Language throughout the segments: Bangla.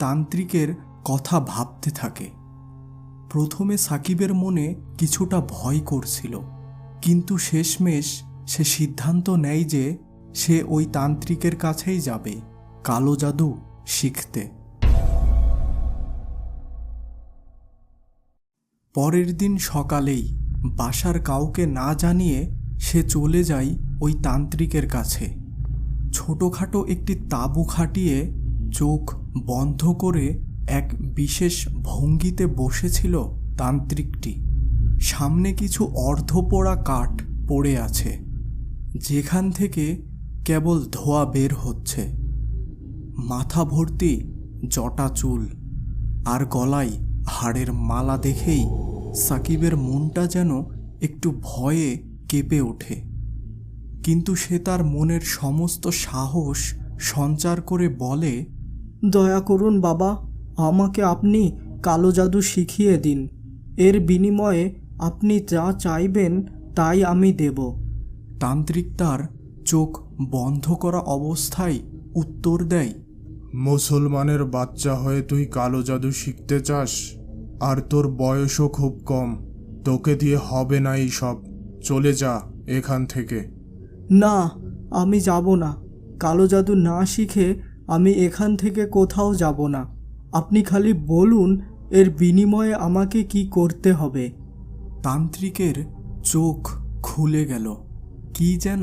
তান্ত্রিকের কথা ভাবতে থাকে। প্রথমে সাকিবের মনে কিছুটা ভয় করছিল, কিন্তু শেষমেশ সে সিদ্ধান্ত নেয় যে সে ওই তান্ত্রিকের কাছেই যাবে কালো জাদু শিখতে। পরের দিন সকালেই বাসার কাউকে না জানিয়ে সে চলে যায় ওই তান্ত্রিকের কাছে। ছোটোখাটো একটি তাঁবু খাটিয়ে চোখ বন্ধ করে এক বিশেষ ভঙ্গিতে বসেছিল তান্ত্রিকটি। সামনে কিছু অর্ধপোড়া কাঠ পড়ে আছে, যেখান থেকে কেবল ধোঁয়া বের হচ্ছে। মাথা ভর্তি জটা চুল আর গলায় হাড়ের মালা দেখেই সাকিবের মনটা যেন একটু ভয়ে কেঁপে ওঠে। কিন্তু সে তার মনের সমস্ত সাহস সঞ্চার করে বলে, দয়া করুন বাবা, আমাকে আপনি কালো জাদু শিখিয়ে দিন। এর বিনিময়ে আপনি যা চাইবেন তাই আমি দেব। তান্ত্রিক তার চোখ বন্ধ করা অবস্থায় উত্তর দেয়, মুসলমানের বাচ্চা হয়ে তুই কালো জাদু শিখতে চাস? আর তোর বয়সও খুব কম, তোকে দিয়ে হবে না এই সব। চলে যা এখান থেকে। না, আমি যাব না। কালো জাদু না শিখে আমি এখান থেকে কোথাও যাব না। আপনি খালি বলুন এর বিনিময়ে আমাকে কি করতে হবে। তান্ত্রিকের চোখ খুলে গেল। কি যেন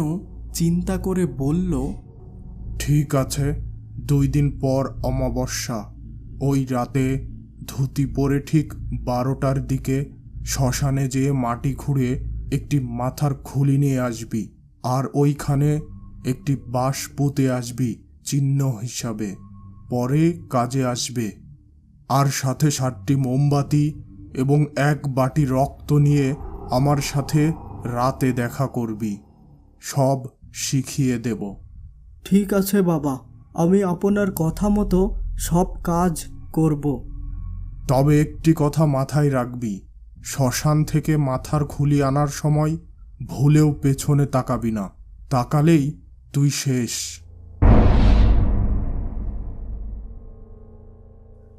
চিন্তা করে বলল, ঠিক আছে, 2 দিন পর অমাবস্যা। ওই রাতে ধুতি পরে ঠিক 12টার দিকে শ্মশানে যেয়ে মাটি খুঁড়ে একটি মাথার খুলি নিয়ে আসবি, আর ওইখানে একটি বাঁশ পুঁতে আসবি চিহ্ন হিসাবে। পরে কাজে আসবে। আর সাথে 7টি মোমবাতি এবং 1 বাটি রক্ত নিয়ে আমার সাথে রাতে দেখা করবি। সব শিখিয়ে দেব। ঠিক আছে বাবা, আমি আপনার কথা মতো সব কাজ করব। তবে একটি কথা মাথায় রাখবি, শ্মশান থেকে মাথার খুলি আনার সময় ভুলেও পেছনে তাকাবি না। তাকালেই তুই শেষ।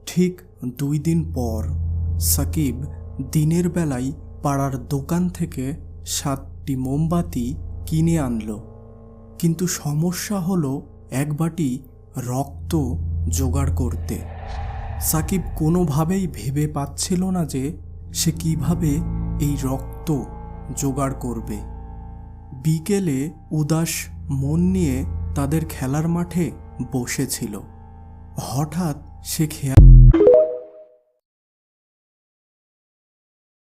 ঠিক 2 দিন পর সাকিব দিনের বেলায় পাড়ার দোকান থেকে 7টি মোমবাতি কিনে আনলো। কিন্তু সমস্যা হলো 1 বাটি রক্ত জোগাড় করতে। সাকিব কোনোভাবেই ভেবে পাচ্ছিল না যে সে কিভাবে এই রক্ত জোগাড় করবে। বিকেলে উদাস মন নিয়ে তাদের খেলার মাঠে বসেছিল। হঠাৎ সে খেয়াল